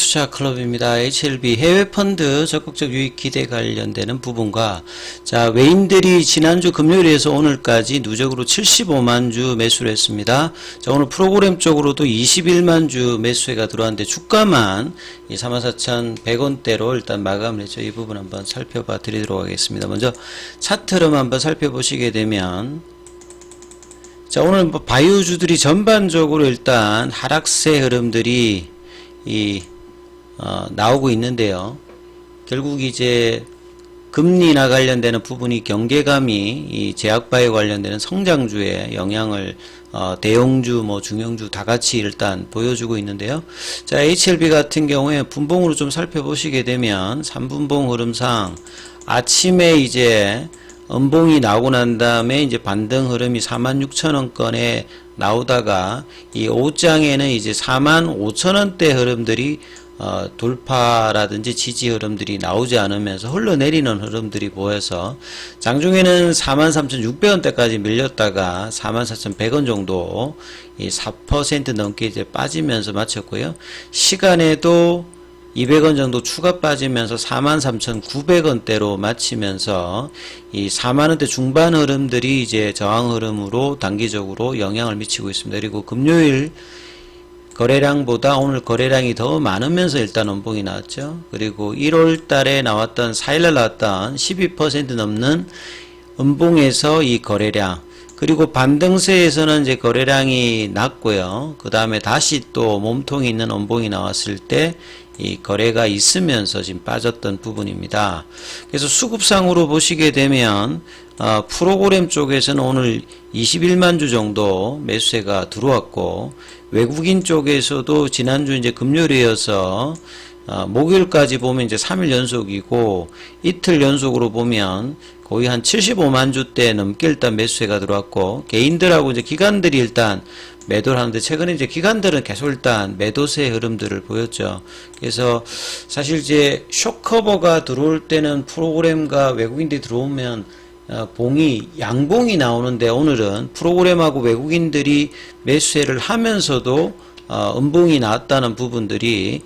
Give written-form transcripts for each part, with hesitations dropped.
투자 클럽입니다. HLB 해외 펀드 적극적 유입 기대 관련되는 부분과 자 외인들이 지난주 금요일에서 오늘까지 누적으로 75만 주 매수를 했습니다. 자 오늘 프로그램 쪽으로도 21만 주 매수가 들어왔는데 주가만 44,100원대로 일단 마감을 했죠. 이 부분 한번 살펴봐 드리도록 하겠습니다. 먼저 차트 흐름 한번 살펴보시게 되면 자 오늘 뭐 바이오주들이 전반적으로 일단 하락세 흐름들이 나오고 있는데요. 결국 이제 금리나 관련되는 부분이 경계감이 이 제약바이오 관련되는 성장주에 영향을 대형주 뭐 중형주 다 같이 일단 보여주고 있는데요. 자 HLB 같은 경우에 분봉으로 좀 살펴보시게 되면 3분봉 흐름상 아침에 이제 음봉이 나오고 난 다음에 이제 반등 흐름이 46,000원권에 나오다가 이 오후장에는 이제 45,000원대 흐름들이 돌파라든지 지지 흐름들이 나오지 않으면서 흘러내리는 흐름들이 보여서 장중에는 43,600원대까지 밀렸다가 44,100원 정도 이 4% 넘게 이제 빠지면서 마쳤고요. 시간에도 200원 정도 추가 빠지면서 43,900원대로 마치면서 이 4만원대 중반 흐름들이 이제 저항 흐름으로 단기적으로 영향을 미치고 있습니다. 그리고 금요일 거래량보다 오늘 거래량이 더 많으면서 일단 음봉이 나왔죠. 그리고 1월 달에 나왔던 4일날 나왔던 12% 넘는 음봉에서 이 거래량 그리고 반등세에서는 이제 거래량이 낮고요. 그 다음에 다시 또 몸통이 있는 음봉이 나왔을 때 이 거래가 있으면서 지금 빠졌던 부분입니다. 그래서 수급상으로 보시게 되면 프로그램 쪽에서는 오늘 21만 주 정도 매수세가 들어왔고 외국인 쪽에서도 지난주 이제 금요일이어서 목요일까지 보면 이제 3일 연속이고 이틀 연속으로 보면 거의 한 75만 주대 넘게 일단 매수세가 들어왔고 개인들하고 이제 기관들이 일단 매도를 하는데 최근에 이제 기관들은 계속 일단 매도세 흐름들을 보였죠. 그래서 사실 이제 숏커버가 들어올 때는 프로그램과 외국인들이 들어오면 봉이 양봉이 나오는데 오늘은 프로그램하고 외국인들이 매수세를 하면서도 음봉이 나왔다는 부분들이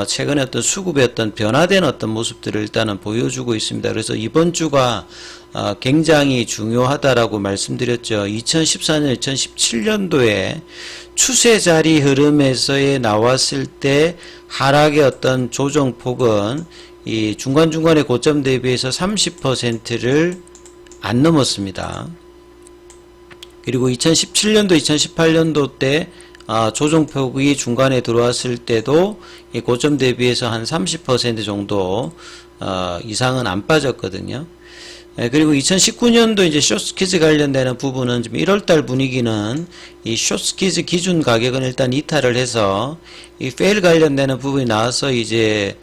최근에 어떤 수급의 어떤 변화된 어떤 모습들을 일단은 보여주고 있습니다. 그래서 이번 주가 굉장히 중요하다라고 말씀드렸죠. 2014년, 2017년도에 추세 자리 흐름에서의 나왔을 때 하락의 어떤 조정폭은 이 중간중간의 고점 대비해서 30%를 안 넘었습니다. 그리고 2017년도, 2018년도 때 조정폭이 중간에 들어왔을 때도 이 고점 대비해서 한 30% 정도 이상은 안 빠졌거든요. 그리고 2019년도 이제 숏스퀴즈 관련되는 부분은 지금 1월달 분위기는 이 숏스퀴즈 기준 가격은 일단 이탈을 해서 이 페일 관련되는 부분이 나와서 이제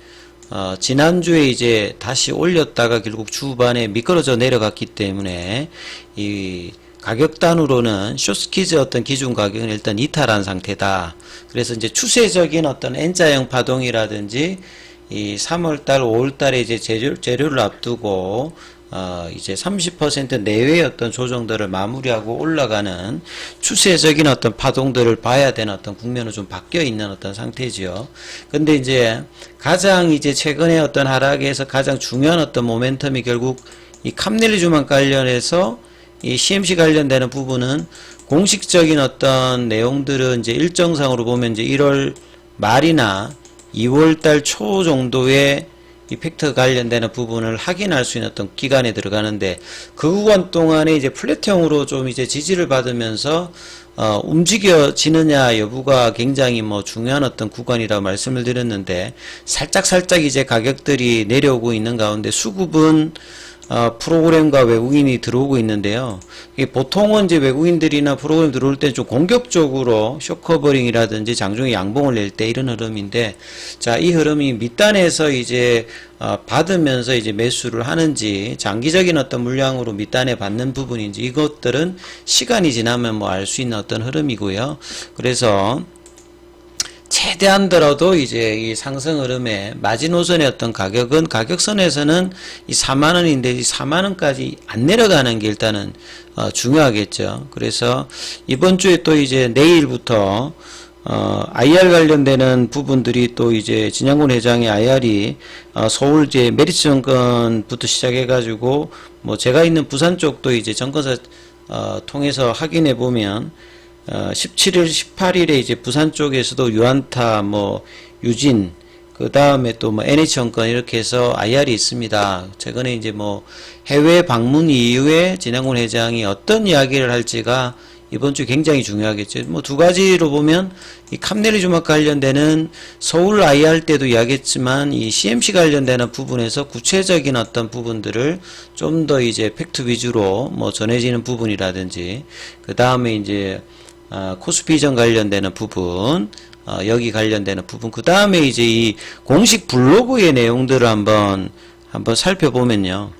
지난주에 이제 다시 올렸다가 결국 주반에 미끄러져 내려갔기 때문에 이 가격단으로는 숏스퀴즈 어떤 기준 가격은 일단 이탈한 상태다. 그래서 이제 추세적인 어떤 N자형 파동이라든지 이 3월달, 5월달에 이제 재료를 앞두고 이제 30% 내외의 어떤 조정들을 마무리하고 올라가는 추세적인 어떤 파동들을 봐야 되는 어떤 국면으로 좀 바뀌어 있는 어떤 상태지요. 근데 이제 가장 이제 최근에 어떤 하락에서 가장 중요한 어떤 모멘텀이 결국 이 캄릴리주만 관련해서 이 CMC 관련되는 부분은 공식적인 어떤 내용들은 이제 일정상으로 보면 이제 1월 말이나 2월달 초 정도의 이 팩트 관련되는 부분을 확인할 수 있는 어떤 기간에 들어가는데 그 구간 동안에 이제 플랫형으로 좀 이제 지지를 받으면서 움직여지느냐 여부가 굉장히 뭐 중요한 어떤 구간이라고 말씀을 드렸는데 살짝 이제 가격들이 내려오고 있는 가운데 수급은 프로그램과 외국인이 들어오고 있는데요. 보통은 이제 외국인들이나 프로그램 들어올 때 좀 공격적으로 숏커버링이라든지 장중에 양봉을 낼 때 이런 흐름인데, 자, 이 흐름이 밑단에서 이제 받으면서 이제 매수를 하는지 장기적인 어떤 물량으로 밑단에 받는 부분인지 이것들은 시간이 지나면 뭐 알 수 있는 어떤 흐름이고요. 그래서 최대한 들어도 이제 이 상승 흐름의 마지노선의 어떤 가격은 가격선에서는 이 4만원인데 이 4만원까지 안 내려가는 게 일단은 중요하겠죠. 그래서 이번 주에 또 이제 내일부터 IR 관련되는 부분들이 또 이제 진양군 회장의 IR이 서울 이제 메리츠 정권부터 시작해가지고 뭐 제가 있는 부산 쪽도 이제 정권사 통해서 확인해 보면 17일, 18일에 이제 부산 쪽에서도 유안타, 뭐 유진, 그 다음에 또 뭐 NH정권 이렇게 해서 IR이 있습니다. 최근에 이제 뭐 해외 방문 이후에 진양군 회장이 어떤 이야기를 할지가 이번 주 굉장히 중요하겠죠. 뭐 두 가지로 보면 이 캄넬리 주막 관련되는 서울 IR 때도 이야기했지만 이 CMC 관련되는 부분에서 구체적인 어떤 부분들을 좀 더 이제 팩트 위주로 뭐 전해지는 부분이라든지 그 다음에 이제 코스피 이전 관련되는 부분 여기 관련되는 부분 그 다음에 이제 이 공식 블로그의 내용들을 한번 살펴보면요.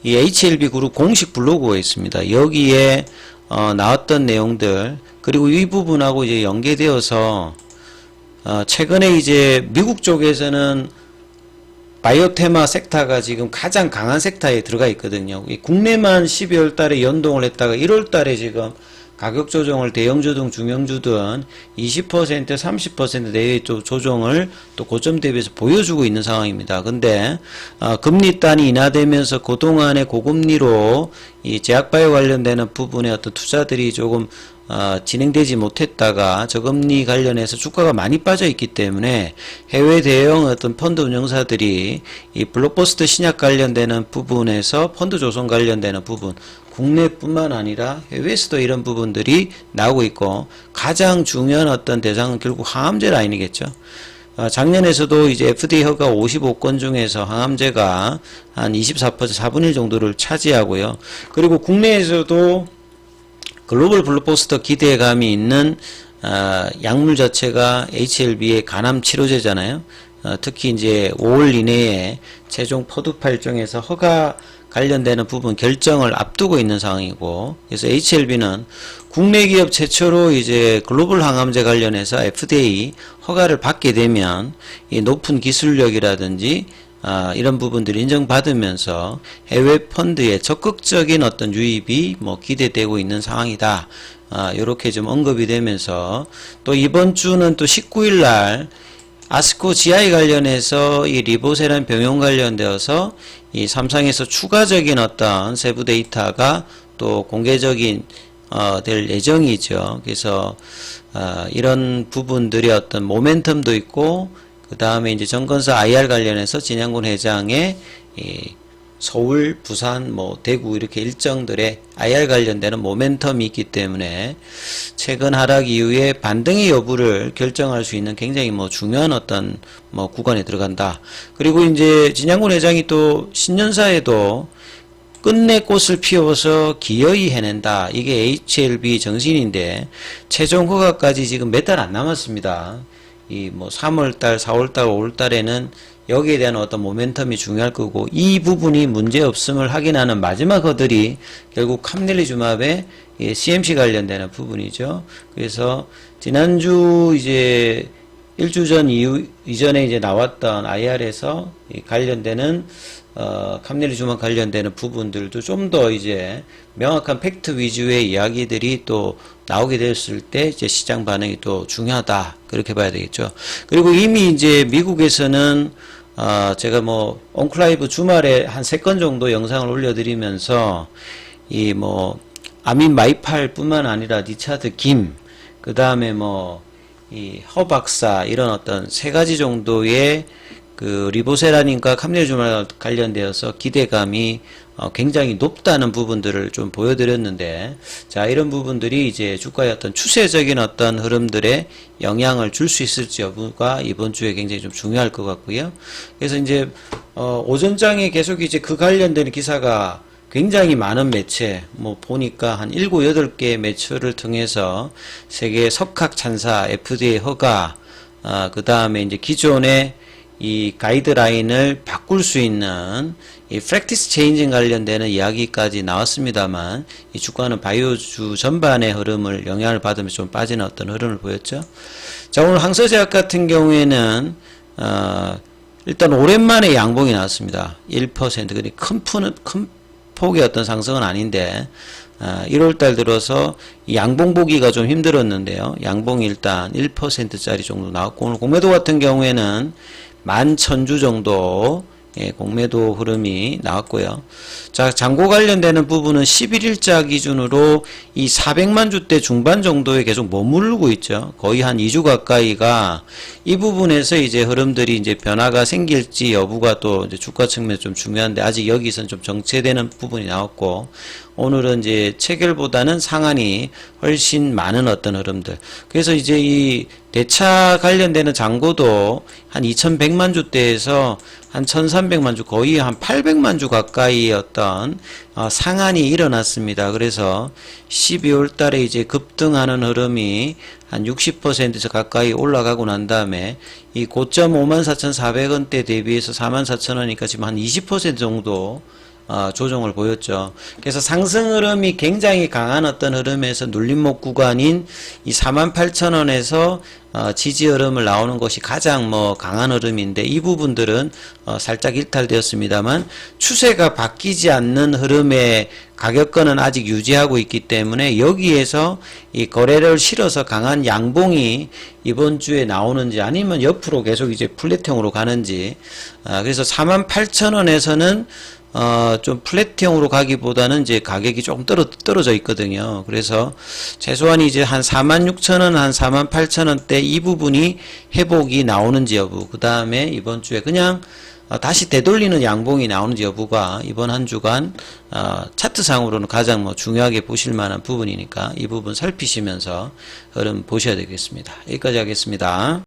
이 HLB 그룹 공식 블로그가 있습니다. 여기에 나왔던 내용들 그리고 이 부분하고 이제 연계되어서 최근에 이제 미국 쪽에서는 바이오테마 섹터가 지금 가장 강한 섹터에 들어가 있거든요. 국내만 12월 달에 연동을 했다가 1월 달에 지금 가격 조정을 대형주든 중형주든 20% 30% 내외의 조정을 또 고점 대비해서 보여주고 있는 상황입니다. 근데 금리 단이 인하되면서 그동안의 고금리로 이 제약바이오 관련되는 부분의 어떤 투자들이 조금 진행되지 못했다가 저금리 관련해서 주가가 많이 빠져 있기 때문에 해외 대형 어떤 펀드 운영사들이 이 블록버스터 신약 관련되는 부분에서 펀드 조성 관련되는 부분 국내뿐만 아니라 해외에서도 이런 부분들이 나오고 있고 가장 중요한 어떤 대상은 결국 항암제 라인이겠죠. 작년에서도 이제 FDA 허가 55건 중에서 항암제가 한 24% 4분의 1 정도를 차지하고요. 그리고 국내에서도 글로벌 블록버스터 기대감이 있는 약물 자체가 HLB의 간암 치료제잖아요. 특히 이제 5월 이내에 최종 포드파 일정에서 허가 관련되는 부분 결정을 앞두고 있는 상황이고, 그래서 HLB는 국내 기업 최초로 이제 글로벌 항암제 관련해서 FDA 허가를 받게 되면 이 높은 기술력이라든지 이런 부분들이 인정받으면서 해외 펀드의 적극적인 어떤 유입이 뭐 기대되고 있는 상황이다. 이렇게 좀 언급이 되면서 또 이번 주는 또 19일 날 아스코 GI 관련해서 이 리보세란 병용 관련되어서 이 삼성에서 추가적인 어떤 세부 데이터가 또 공개적인 될 예정이죠. 그래서 이런 부분들의 어떤 모멘텀도 있고 그 다음에 이제 정건사 IR 관련해서 진양군 회장의 이 서울, 부산, 뭐 대구 이렇게 일정들의 IR 관련되는 모멘텀이 있기 때문에 최근 하락 이후에 반등의 여부를 결정할 수 있는 굉장히 뭐 중요한 어떤 뭐 구간에 들어간다. 그리고 이제 진양군 회장이 또 신년사에도 끝내 꽃을 피워서 기어이 해낸다. 이게 HLB 정신인데 최종 허가까지 지금 몇 달 안 남았습니다. 이 뭐 3월달, 4월달, 5월달에는 여기에 대한 어떤 모멘텀이 중요할 거고 이 부분이 문제 없음을 확인하는 마지막 허들이 결국 캄넬리주맙의 CMC 관련되는 부분이죠. 그래서 지난주 이제 일주 전 이전에 이제 나왔던 IR에서 관련되는 캄넬리주맙 관련되는 부분들도 좀 더 이제 명확한 팩트 위주의 이야기들이 또 나오게 됐을 때 이제 시장 반응이 또 중요하다 그렇게 봐야 되겠죠. 그리고 이미 이제 미국에서는 제가 뭐 온클라이브 주말에 한 3건 정도 영상을 올려드리면서 이 뭐 아민 마이팔 뿐만 아니라 리차드 김 그 다음에 뭐 이 허 박사 이런 어떤 3가지 정도의 그 리보세라닌과 캄넬리주맙 관련되어서 기대감이 굉장히 높다는 부분들을 좀 보여드렸는데, 자, 이런 부분들이 이제 주가의 어떤 추세적인 어떤 흐름들에 영향을 줄 수 있을지 여부가 이번 주에 굉장히 좀 중요할 것 같고요. 그래서 이제, 오전장에 계속 이제 그 관련된 기사가 굉장히 많은 매체, 뭐 보니까 한 7, 8개 매체를 통해서 세계 석학 찬사, FDA 허가, 그 다음에 이제 기존의 이 가이드라인을 바꿀 수 있는 이 프랙티스 체인징 관련되는 이야기까지 나왔습니다만 이 주가는 바이오주 전반의 흐름을 영향을 받으면서 좀 빠지는 어떤 흐름을 보였죠. 자, 오늘 항서제약 같은 경우에는 일단 오랜만에 양봉이 나왔습니다. 1%. 큰 폭의 어떤 상승은 아닌데 1월 달 들어서 이 양봉 보기가 좀 힘들었는데요. 양봉이 일단 1%짜리 정도 나왔고, 오늘 공매도 같은 경우에는 11,000주 정도 공매도 흐름이 나왔고요. 자, 잔고 관련되는 부분은 11일자 기준으로 이 400만 주대 중반 정도에 계속 머무르고 있죠. 거의 한 2주 가까이가 이 부분에서 이제 흐름들이 이제 변화가 생길지 여부가 또 이제 주가 측면에서 좀 중요한데, 아직 여기선 좀 정체되는 부분이 나왔고, 오늘은 이제 체결보다는 상한이 훨씬 많은 어떤 흐름들. 그래서 이제 이 대차 관련되는 잔고도 한 2100만 주대에서 한 1300만 주, 거의 한 800만 주 가까이 어떤 상한이 일어났습니다. 그래서 12월 달에 이제 급등하는 흐름이 한 60%에서 가까이 올라가고 난 다음에 이 고점 54,400원대 대비해서 44,000원이니까 지금 한 20% 정도 조정을 보였죠. 그래서 상승 흐름이 굉장히 강한 어떤 흐름에서 눌림목 구간인 이 48,000원에서 지지 흐름을 나오는 것이 가장 강한 흐름인데, 이 부분들은 살짝 일탈되었습니다만 추세가 바뀌지 않는 흐름의 가격권은 아직 유지하고 있기 때문에 여기에서 이 거래를 실어서 강한 양봉이 이번 주에 나오는지 아니면 옆으로 계속 이제 플랫형으로 가는지, 그래서 48,000원에서는 좀 플랫형으로 가기보다는 이제 가격이 조금 떨어져 있거든요. 그래서 최소한 이제 한 46,000원, 한 48,000원대 이 부분이 회복이 나오는지 여부, 그 다음에 이번 주에 그냥 다시 되돌리는 양봉이 나오는지 여부가 이번 한 주간 차트상으로는 가장 중요하게 보실 만한 부분이니까 이 부분 살피시면서 흐름 보셔야 되겠습니다. 여기까지 하겠습니다.